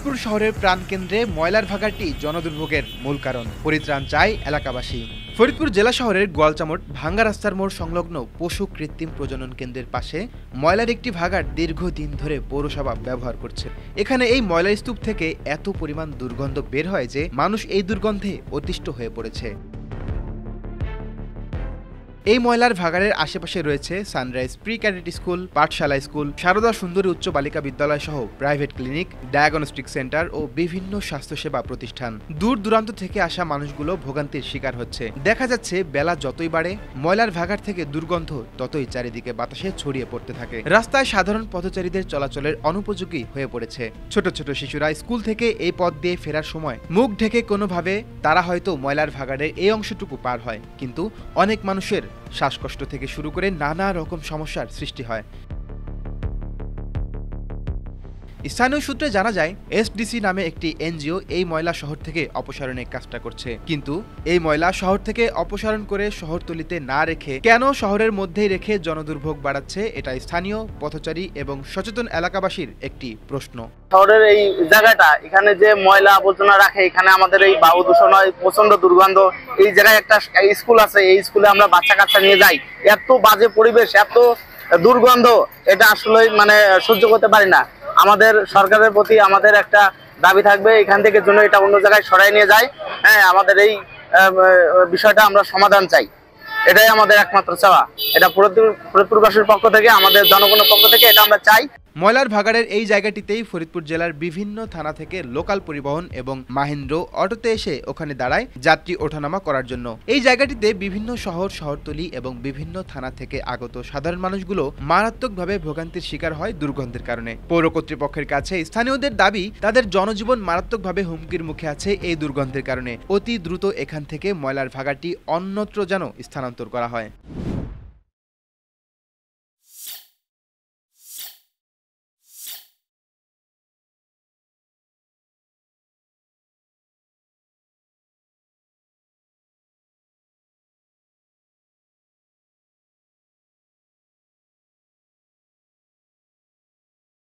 ফরিদপুর শহরের প্রাণকেন্দ্রে ময়লার ভাগাড়টি জনদুর্ভোগের মূল কারণ। পরিত্রাণ চায় এলাকাবাসী। ফরিদপুর জেলা শহরের গোয়ালচামট ভাঙ্গা রাস্তার মোড় সংলগ্ন পশু কৃত্রিম প্রজনন কেন্দ্রের পাশে ময়লার একটি ভাগাড় দীর্ঘদিন ধরে পৌরসভা ব্যবহার করছে। এখানে এই ময়লার স্তূপ থেকে এত পরিমাণ দুর্গন্ধ বের হয় যে মানুষ এই দুর্গন্ধে অতিষ্ঠ হয়ে পড়েছে। এই ময়লার ভাগাড়ের আশেপাশে রয়েছে সানরাইজ প্রি ক্যাডেট স্কুল, পাঠশালা স্কুল, সারদা সুন্দরী উচ্চ বালিকা বিদ্যালয় সহ প্রাইভেট ক্লিনিক, ডায়াগনস্টিক সেন্টার ও বিভিন্ন স্বাস্থ্যসেবা প্রতিষ্ঠান। দূর দূরান্ত থেকে আসা মানুষগুলো ভোগান্তির শিকার হচ্ছে। দেখা যাচ্ছে বেলা যতই বাড়ে ময়লার ভাগাড় থেকে দুর্গন্ধ ততই চারিদিকে বাতাসে ছড়িয়ে পড়তে থাকে। রাস্তায় সাধারণ পথচারীদের চলাচলের অনুপযোগী হয়ে পড়েছে। ছোট ছোট শিশুরা স্কুল থেকে এই পথ দিয়ে ফেরার সময় মুখ ঢেকে কোনোভাবে তারা হয়তো ময়লার ভাগাড়ের এই অংশটুকু পার হয়, কিন্তু অনেক মানুষের শ্বাসকষ্ট থেকে শুরু করে নানা রকম সমস্যার সৃষ্টি হয়। স্থানীয় সূত্রে জানা যায়, এসডিসি নামে একটি এনজিও এই ময়লা শহর থেকে অপসারণের কাজটা করছে, কিন্তু এই ময়লা শহর থেকে অপসারণ করে শহরতলিতে না রেখে কেন শহরের মধ্যেই রেখে জনদুর্ভোগ বাড়াচ্ছে, এটা স্থানীয় পথচারী এবং সচেতন এলাকাবাসীর একটি প্রশ্ন। শহরের এই জায়গাটা, এখানে যে ময়লা আবর্জনা রাখে, এখানে আমাদের এই বায়ু দূষণ হয়, প্রচন্ড দুর্গন্ধ। এই জায়গায় একটা স্কুল আছে, এই স্কুলে আমরা বাচ্চা কাচ্চা নিয়ে যাই, এত বাজে পরিবেশ, এত দুর্গন্ধ, এটা আসলে সহ্য করতে পারি না। আমাদের সরকারের প্রতি আমাদের একটা দাবি থাকবে, এখান থেকে যেন এটা অন্য জায়গায় সরাই নিয়ে যায়। হ্যাঁ, আমাদের এই বিষয়টা আমরা সমাধান চাই, এটাই আমাদের একমাত্র চাওয়া। এটা ফরিদপুরবাসীর পক্ষ থেকে, আমাদের জনগণের পক্ষ থেকে এটা আমরা চাই। ময়লার ভাগাড়ের এই জায়গাটিতেই ফরিদপুর জেলার বিভিন্ন থানা থেকে লোকাল পরিবহন এবং মাহেন্দ্র অটোতে এসে ওখানে দাঁড়ায় যাত্রী ওঠানামা করার জন্য। এই জায়গাটিতে বিভিন্ন শহরতলি এবং বিভিন্ন থানা থেকে আগত সাধারণ মানুষগুলো মারাত্মকভাবে ভোগান্তির শিকার হয় দুর্গন্ধের কারণে। পৌর কর্তৃপক্ষের কাছে স্থানীয়দের দাবি, তাদের জনজীবন মারাত্মকভাবে হুমকির মুখে আছে এই দুর্গন্ধের কারণে। অতি দ্রুত এখান থেকে ময়লার ভাগাড়টি অন্যত্র যেন স্থানান্তর করা হয়।